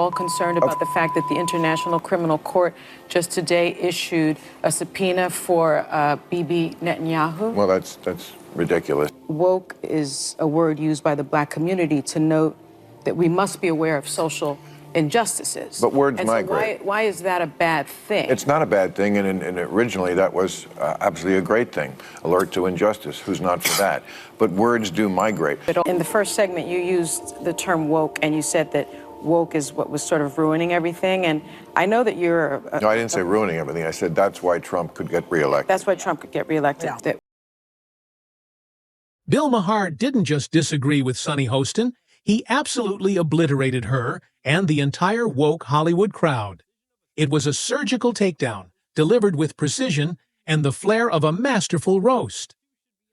All concerned about the fact that the International Criminal Court just today issued a subpoena for Bibi Netanyahu. Well, that's ridiculous. Woke is a word used by the black community to note that we must be aware of social injustices. But words and migrate. So why is that a bad thing? It's not a bad thing, and originally that was absolutely a great thing. Alert to injustice, who's not for that? But words do migrate. In the first segment, you used the term woke, and you said that woke is what was sort of ruining everything, and I know that you're... No, I didn't say ruining everything. I said that's why Trump could get reelected. That's why Trump could get reelected. Yeah. Bill Maher didn't just disagree with Sunny Hostin, he absolutely obliterated her and the entire woke Hollywood crowd. It was a surgical takedown, delivered with precision and the flair of a masterful roast.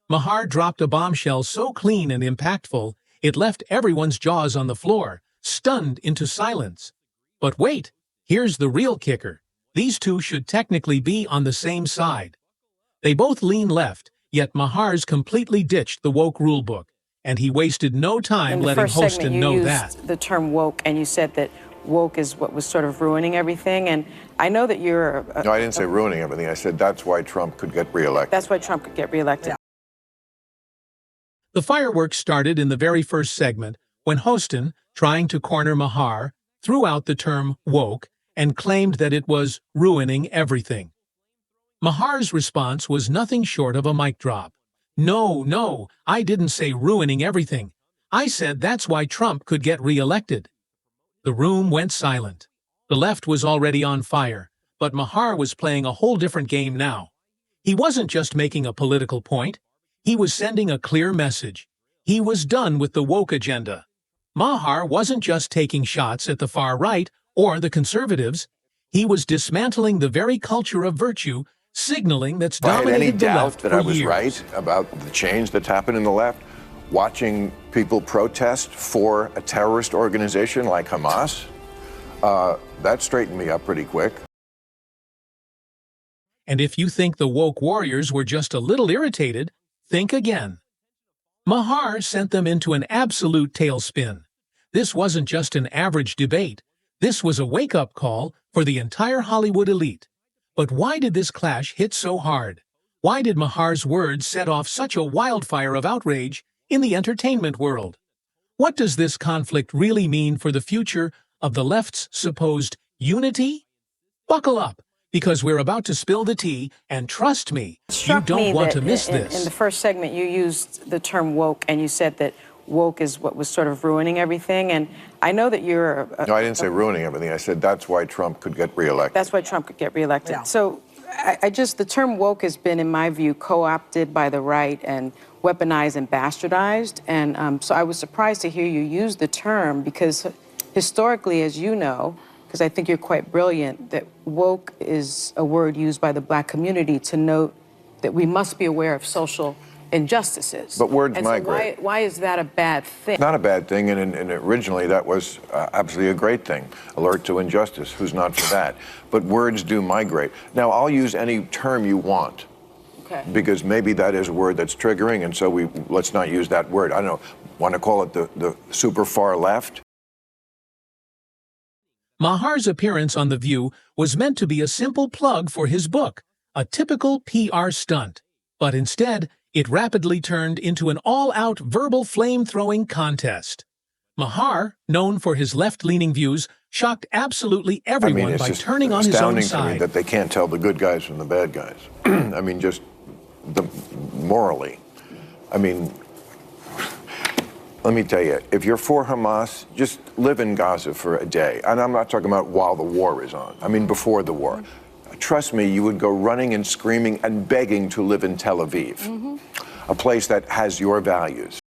Maher dropped a bombshell so clean and impactful, it left everyone's jaws on the floor, stunned into silence. But wait, here's the real kicker. These two should technically be on the same side. They both lean left, yet Maher's completely ditched the woke rulebook, and he wasted no time letting Hostin know that. The term woke, and you said that woke is what was sort of ruining everything, and I know that you're... No, I didn't say ruining everything. I said that's why Trump could get reelected. That's why Trump could get reelected. Yeah. The fireworks started in the very first segment when Hostin, trying to corner Maher, threw out the term woke and claimed that it was ruining everything. Maher's response was nothing short of a mic drop. No, I didn't say ruining everything. I said that's why Trump could get reelected. The room went silent. The left was already on fire, but Maher was playing a whole different game now. He wasn't just making a political point. He was sending a clear message. He was done with the woke agenda. Maher wasn't just taking shots at the far right or the conservatives. He was dismantling the very culture of virtue, signaling that's dominated the left for years. If I had any doubt that I was right about the change that's happened in the left, watching people protest for a terrorist organization like Hamas, that straightened me up pretty quick. And if you think the woke warriors were just a little irritated, think again. Maher sent them into an absolute tailspin. This wasn't just an average debate. This was a wake-up call for the entire Hollywood elite. But why did this clash hit so hard? Why did Maher's words set off such a wildfire of outrage in the entertainment world? What does this conflict really mean for the future of the left's supposed unity? Buckle up, because we're about to spill the tea, and trust me, you don't want to miss this. In the first segment, you used the term woke, and you said that woke is what was sort of ruining everything, and I know that you're... No, I didn't say ruining everything. I said that's why Trump could get reelected. That's why Trump could get reelected. Yeah. So the term woke has been, in my view, co-opted by the right and weaponized and bastardized, and so I was surprised to hear you use the term, because historically, as you know, because I think you're quite brilliant, that woke is a word used by the black community to note that we must be aware of social injustices. But words and migrate. So why is that a bad thing? Not a bad thing, and originally that was absolutely a great thing. Alert to injustice, who's not for that? But words do migrate. Now, I'll use any term you want. Okay. Because maybe that is a word that's triggering, and so let's not use that word. I don't know, want to call it the super far left? Maher's appearance on The View was meant to be a simple plug for his book, a typical PR stunt. But instead, it rapidly turned into an all-out verbal flame-throwing contest. Maher, known for his left-leaning views, shocked absolutely everyone by turning on his own astounding to side. me that they can't tell the good guys from the bad guys. I mean, just morally. I mean, let me tell you, if you're for Hamas, just live in Gaza for a day. And I'm not talking about while the war is on. I mean, before the war. Trust me, you would go running and screaming and begging to live in Tel Aviv, a place that has your values.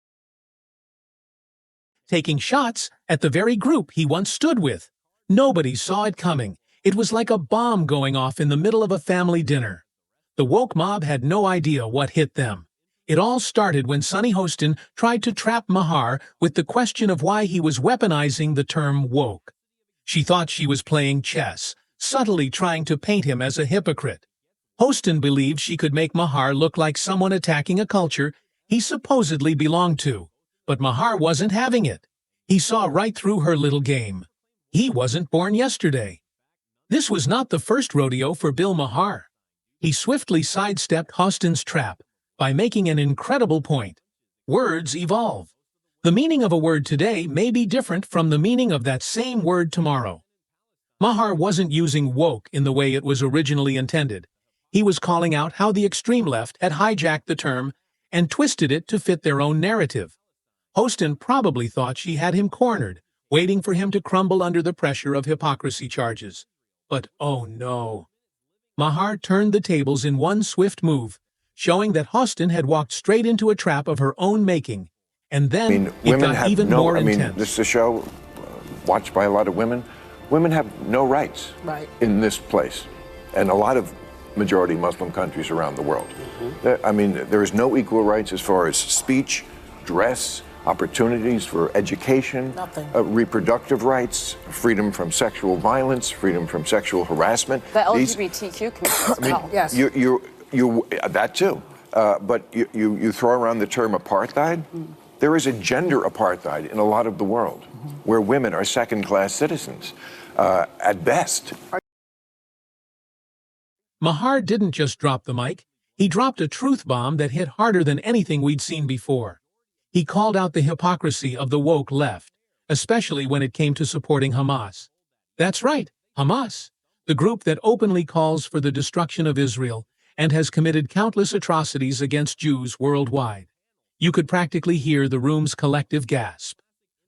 Taking shots at the very group he once stood with. Nobody saw it coming. It was like a bomb going off in the middle of a family dinner. The woke mob had no idea what hit them. It all started when Sunny Hostin tried to trap Maher with the question of why he was weaponizing the term woke. She thought she was playing chess, subtly trying to paint him as a hypocrite. Hostin believed she could make Maher look like someone attacking a culture he supposedly belonged to, but Maher wasn't having it. He saw right through her little game. He wasn't born yesterday. This was not the first rodeo for Bill Maher. He swiftly sidestepped Hostin's trap by making an incredible point. Words evolve. The meaning of a word today may be different from the meaning of that same word tomorrow. Maher wasn't using woke in the way it was originally intended. He was calling out how the extreme left had hijacked the term and twisted it to fit their own narrative. Hostin probably thought she had him cornered, waiting for him to crumble under the pressure of hypocrisy charges. But oh no. Maher turned the tables in one swift move, showing that Hostin had walked straight into a trap of her own making. And then it got even more intense. This is a show watched by a lot of women. Women have no rights in this place, and a lot of majority Muslim countries around the world. There is no equal rights as far as speech, dress, opportunities for education, reproductive rights, freedom from sexual violence, freedom from sexual harassment. The LGBTQ community as well. Yes. That too. But you throw around the term apartheid. There is a gender apartheid in a lot of the world where women are second-class citizens at best. Maher didn't just drop the mic, he dropped a truth bomb that hit harder than anything we'd seen before. He called out the hypocrisy of the woke left, especially when it came to supporting Hamas. That's right, Hamas, the group that openly calls for the destruction of Israel and has committed countless atrocities against Jews worldwide. You could practically hear the room's collective gasp.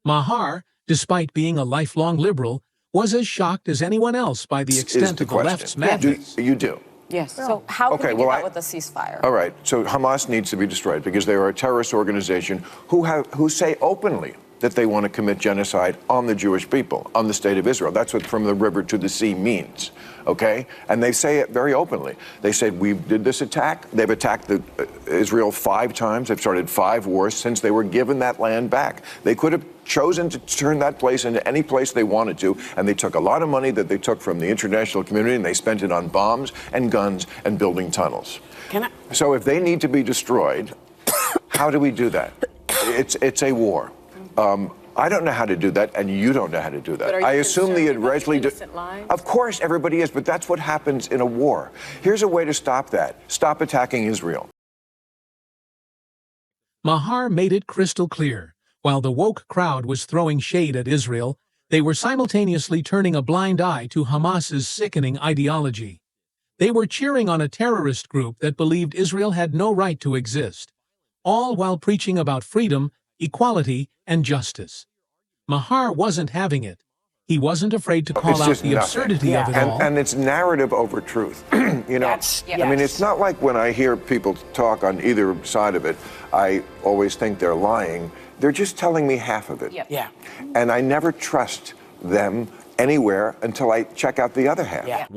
Maher, despite being a lifelong liberal, was as shocked as anyone else by the extent of the left's madness. You do? Yes. So how can we do that with a ceasefire? All right. So Hamas needs to be destroyed because they are a terrorist organization who say openly that they want to commit genocide on the Jewish people, on the state of Israel. That's what from the river to the sea means, okay? And they say it very openly. They said, we did this attack. They've attacked Israel 5 times. They've started 5 wars since they were given that land back. They could have chosen to turn that place into any place they wanted to, and they took a lot of money that they took from the international community, and they spent it on bombs and guns and building tunnels. So if they need to be destroyed, how do we do that? It's a war. I don't know how to do that, and you don't know how to do that. I assume the Israeli... Of course, everybody is, but that's what happens in a war. Here's a way to stop that. Stop attacking Israel. Maher made it crystal clear. While the woke crowd was throwing shade at Israel, they were simultaneously turning a blind eye to Hamas's sickening ideology. They were cheering on a terrorist group that believed Israel had no right to exist, all while preaching about freedom, equality, and justice. Maher wasn't having it. He wasn't afraid to call out the absurdity of it all. And it's narrative over truth. You know, I mean, it's not like when I hear people talk on either side of it, I always think they're lying. They're just telling me half of it. And I never trust them anywhere until I check out the other half.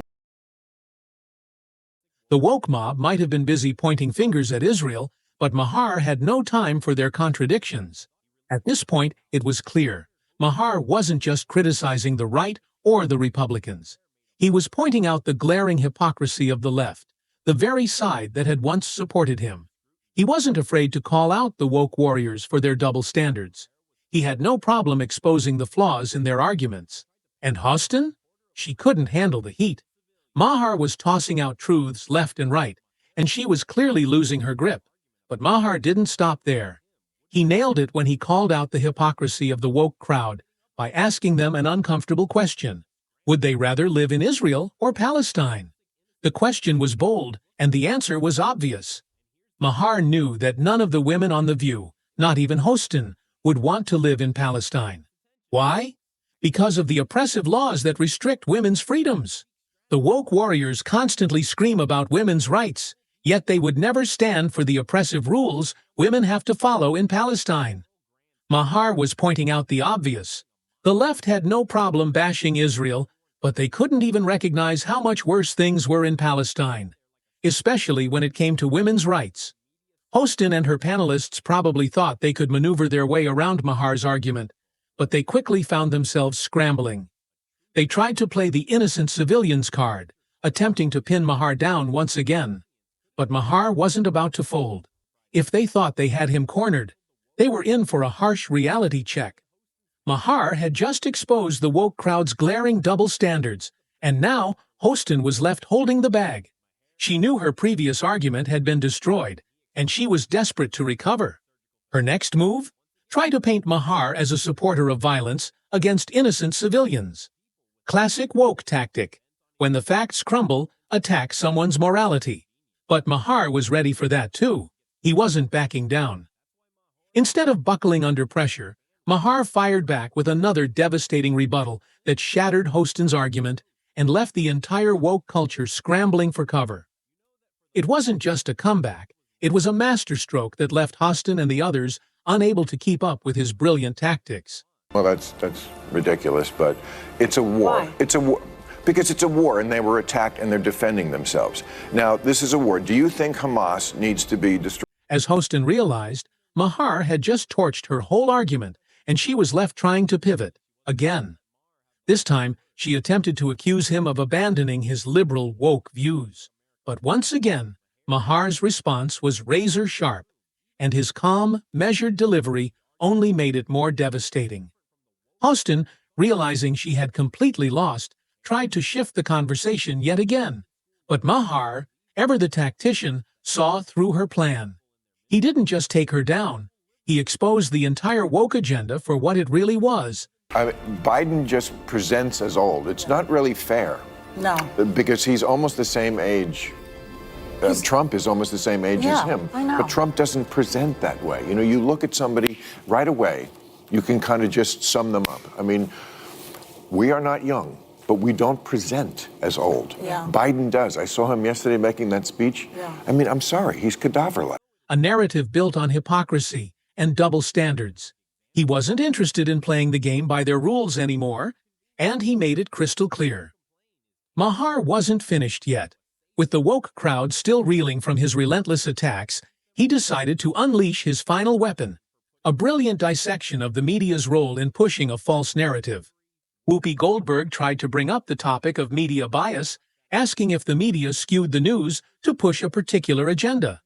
The woke mob might have been busy pointing fingers at Israel, but Maher had no time for their contradictions. At this point, it was clear. Maher wasn't just criticizing the right or the Republicans. He was pointing out the glaring hypocrisy of the left, the very side that had once supported him. He wasn't afraid to call out the woke warriors for their double standards. He had no problem exposing the flaws in their arguments. And Hostin? She couldn't handle the heat. Maher was tossing out truths left and right, and she was clearly losing her grip. But Maher didn't stop there. He nailed it when he called out the hypocrisy of the woke crowd by asking them an uncomfortable question. Would they rather live in Israel or Palestine? The question was bold, and the answer was obvious. Maher knew that none of the women on The View, not even Hostin, would want to live in Palestine. Why? Because of the oppressive laws that restrict women's freedoms. The woke warriors constantly scream about women's rights, yet they would never stand for the oppressive rules women have to follow in Palestine. Maher was pointing out the obvious. The left had no problem bashing Israel, but they couldn't even recognize how much worse things were in Palestine, especially when it came to women's rights. Hostin and her panelists probably thought they could maneuver their way around Maher's argument, but they quickly found themselves scrambling. They tried to play the innocent civilians card, attempting to pin Maher down once again. But Maher wasn't about to fold. If they thought they had him cornered, they were in for a harsh reality check. Maher had just exposed the woke crowd's glaring double standards, and now Hostin was left holding the bag. She knew her previous argument had been destroyed, and she was desperate to recover. Her next move? Try to paint Maher as a supporter of violence against innocent civilians. Classic woke tactic. When the facts crumble, attack someone's morality. But Maher was ready for that too. He wasn't backing down. Instead of buckling under pressure, Maher fired back with another devastating rebuttal that shattered Hostin's argument and left the entire woke culture scrambling for cover. It wasn't just a comeback, it was a masterstroke that left Hostin and the others unable to keep up with his brilliant tactics. Well, that's ridiculous, but it's a war. Why? It's a war. Because it's a war, and they were attacked, and they're defending themselves. Now, this is a war. Do you think Hamas needs to be destroyed? As Hostin realized, Maher had just torched her whole argument, and she was left trying to pivot, again. This time, she attempted to accuse him of abandoning his liberal woke views. But once again, Maher's response was razor-sharp, and his calm, measured delivery only made it more devastating. Hostin, realizing she had completely lost, tried to shift the conversation yet again. But Maher, ever the tactician, saw through her plan. He didn't just take her down. He exposed the entire woke agenda for what it really was. Biden just presents as old. It's not really fair. No. Because he's almost the same age. Trump is almost the same age as him. I know. But Trump doesn't present that way. You know, you look at somebody right away, you can kind of just sum them up. I mean, we are not young, but we don't present as old. Yeah. Biden does. I saw him yesterday making that speech. Yeah. I mean, I'm sorry, he's cadaver-like. A narrative built on hypocrisy and double standards. He wasn't interested in playing the game by their rules anymore, and he made it crystal clear. Maher wasn't finished yet. With the woke crowd still reeling from his relentless attacks, he decided to unleash his final weapon, a brilliant dissection of the media's role in pushing a false narrative. Whoopi Goldberg tried to bring up the topic of media bias, asking if the media skewed the news to push a particular agenda.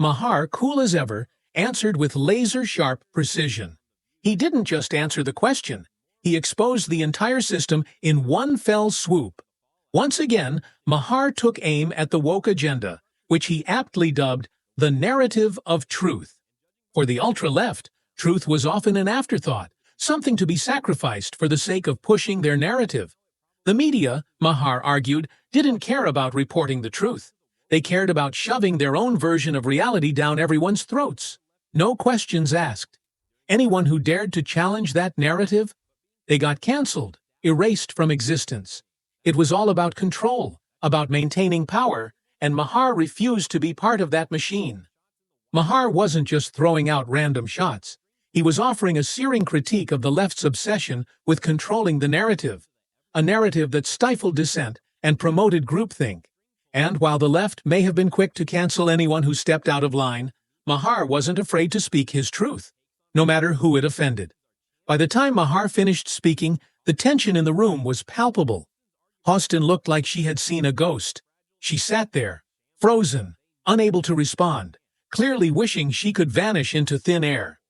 Maher, cool as ever, answered with laser-sharp precision. He didn't just answer the question, he exposed the entire system in one fell swoop. Once again, Maher took aim at the woke agenda, which he aptly dubbed the narrative of truth. For the ultra-left, truth was often an afterthought, something to be sacrificed for the sake of pushing their narrative. The media, Maher argued, didn't care about reporting the truth. They cared about shoving their own version of reality down everyone's throats. No questions asked. Anyone who dared to challenge that narrative? They got canceled, erased from existence. It was all about control, about maintaining power, and Maher refused to be part of that machine. Maher wasn't just throwing out random shots. He was offering a searing critique of the left's obsession with controlling the narrative, a narrative that stifled dissent and promoted groupthink. And while the left may have been quick to cancel anyone who stepped out of line, Maher wasn't afraid to speak his truth, no matter who it offended. By the time Maher finished speaking, the tension in the room was palpable. Hostin looked like she had seen a ghost. She sat there, frozen, unable to respond, clearly wishing she could vanish into thin air.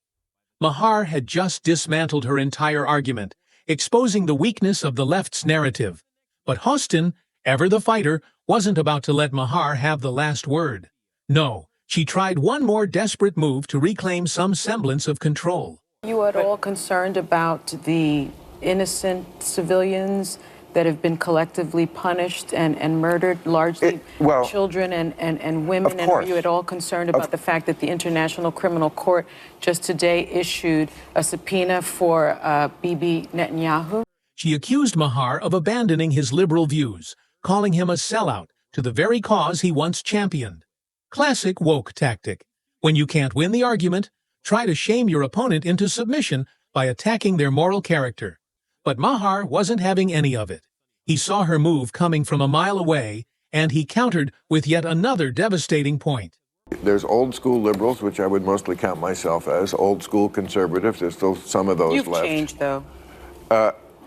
Maher had just dismantled her entire argument, exposing the weakness of the left's narrative. But Hostin, ever the fighter, wasn't about to let Maher have the last word. No, she tried one more desperate move to reclaim some semblance of control. Are you at all concerned about the innocent civilians that have been collectively punished and murdered, largely children and women? And are you at all concerned about the fact that the International Criminal Court just today issued a subpoena for Bibi Netanyahu? She accused Maher of abandoning his liberal views, calling him a sellout to the very cause he once championed. Classic woke tactic. When you can't win the argument, try to shame your opponent into submission by attacking their moral character. But Maher wasn't having any of it. He saw her move coming from a mile away, and he countered with yet another devastating point. There's old school liberals, which I would mostly count myself as, old school conservatives. There's still some of those left. You've changed, though.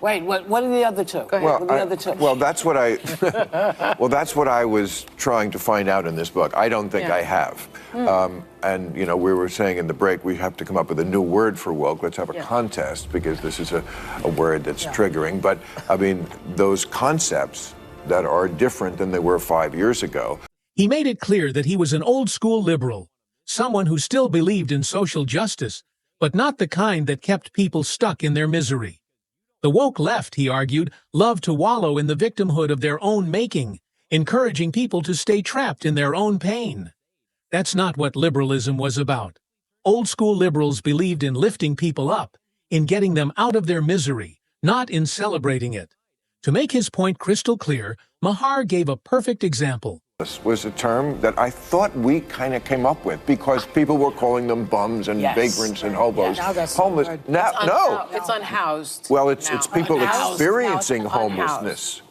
Wait, what are the other two? Go ahead. Well, What are the other two? well, that's what I, well, that's what I was trying to find out in this book. I don't think I have. And, you know, we were saying in the break, we have to come up with a new word for woke. Let's have a contest, because this is a word that's triggering. But, I mean, those concepts that are different than they were 5 years ago. He made it clear that he was an old-school liberal, someone who still believed in social justice, but not the kind that kept people stuck in their misery. The woke left, he argued, loved to wallow in the victimhood of their own making, encouraging people to stay trapped in their own pain. That's not what liberalism was about. Old-school liberals believed in lifting people up, in getting them out of their misery, not in celebrating it. To make his point crystal clear, Maher gave a perfect example. This was a term that I thought we kind of came up with because people were calling them bums and vagrants and hobos. Now that's homeless. hard. Now, no. It's unhoused. Well, it's people Unhoused. experiencing Now it's homelessness.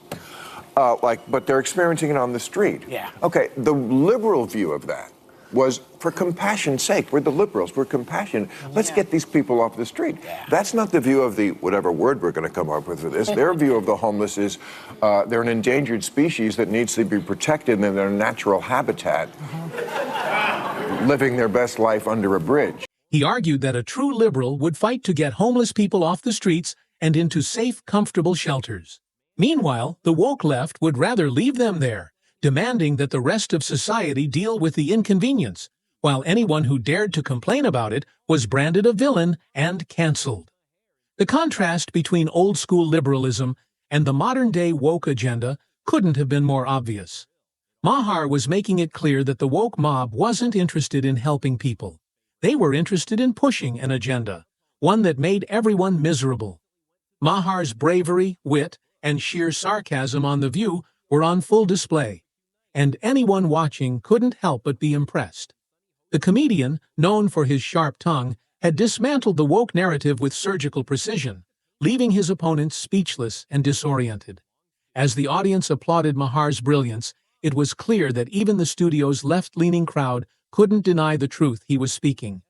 But they're experiencing it on the street. Yeah. Okay, the liberal view of that was for compassion's sake. We're the liberals. We're compassionate. Let's get these people off the street. Yeah. That's not the view of the, whatever word we're going to come up with for this. Their view of the homeless is they're an endangered species that needs to be protected in their natural habitat, living their best life under a bridge. He argued that a true liberal would fight to get homeless people off the streets and into safe, comfortable shelters. Meanwhile, the woke left would rather leave them there, demanding that the rest of society deal with the inconvenience, while anyone who dared to complain about it was branded a villain and cancelled. The contrast between old-school liberalism and the modern-day woke agenda couldn't have been more obvious. Maher was making it clear that the woke mob wasn't interested in helping people. They were interested in pushing an agenda, one that made everyone miserable. Maher's bravery, wit, and sheer sarcasm on The View were on full display, and anyone watching couldn't help but be impressed. The comedian, known for his sharp tongue, had dismantled the woke narrative with surgical precision, leaving his opponents speechless and disoriented. As the audience applauded Maher's brilliance, it was clear that even the studio's left-leaning crowd couldn't deny the truth he was speaking.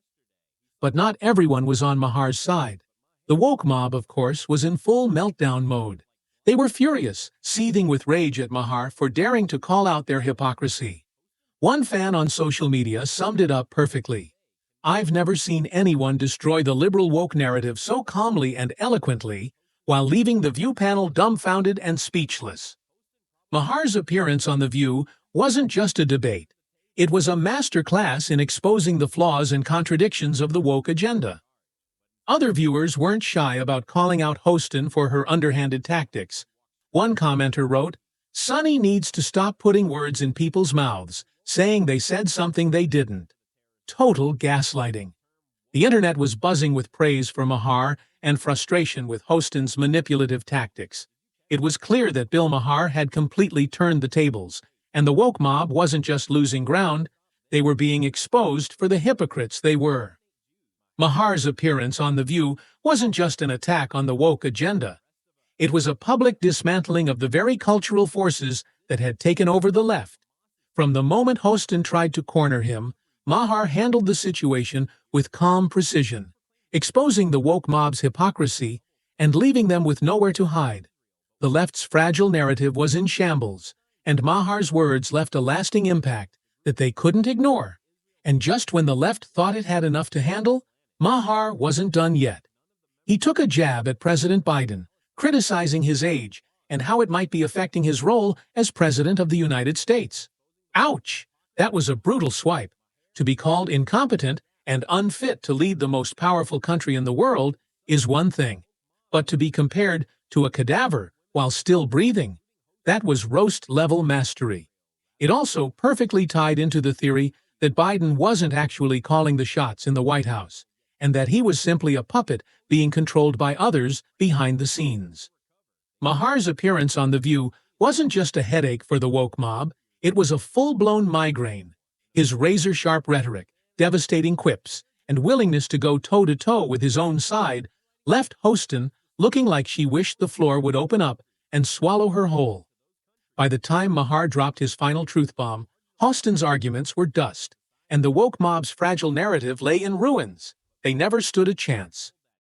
But not everyone was on Maher's side. The woke mob, of course, was in full meltdown mode. They were furious, seething with rage at Maher for daring to call out their hypocrisy. One fan on social media summed it up perfectly. "I've never seen anyone destroy the liberal woke narrative so calmly and eloquently, while leaving the View panel dumbfounded and speechless." Maher's appearance on The View wasn't just a debate. It was a masterclass in exposing the flaws and contradictions of the woke agenda. Other viewers weren't shy about calling out Hostin for her underhanded tactics. One commenter wrote, "Sunny needs to stop putting words in people's mouths, saying they said something they didn't." Total gaslighting. The internet was buzzing with praise for Maher and frustration with Hostin's manipulative tactics. It was clear that Bill Maher had completely turned the tables, and the woke mob wasn't just losing ground, they were being exposed for the hypocrites they were. Maher's appearance on The View wasn't just an attack on the woke agenda. It was a public dismantling of the very cultural forces that had taken over the left. From the moment Hostin tried to corner him, Maher handled the situation with calm precision, exposing the woke mob's hypocrisy and leaving them with nowhere to hide. The left's fragile narrative was in shambles, and Maher's words left a lasting impact that they couldn't ignore. And just when the left thought it had enough to handle, Maher wasn't done yet. He took a jab at President Biden, criticizing his age and how it might be affecting his role as President of the United States. Ouch! That was a brutal swipe. To be called incompetent and unfit to lead the most powerful country in the world is one thing, but to be compared to a cadaver while still breathing, that was roast-level mastery. It also perfectly tied into the theory that Biden wasn't actually calling the shots in the White House, and that he was simply a puppet being controlled by others behind the scenes. Maher's appearance on The View wasn't just a headache for the woke mob, it was a full-blown migraine. His razor-sharp rhetoric, devastating quips, and willingness to go toe-to-toe with his own side left Hostin looking like she wished the floor would open up and swallow her whole. By the time Maher dropped his final truth bomb, Hostin's arguments were dust, and the woke mob's fragile narrative lay in ruins. They never stood a chance.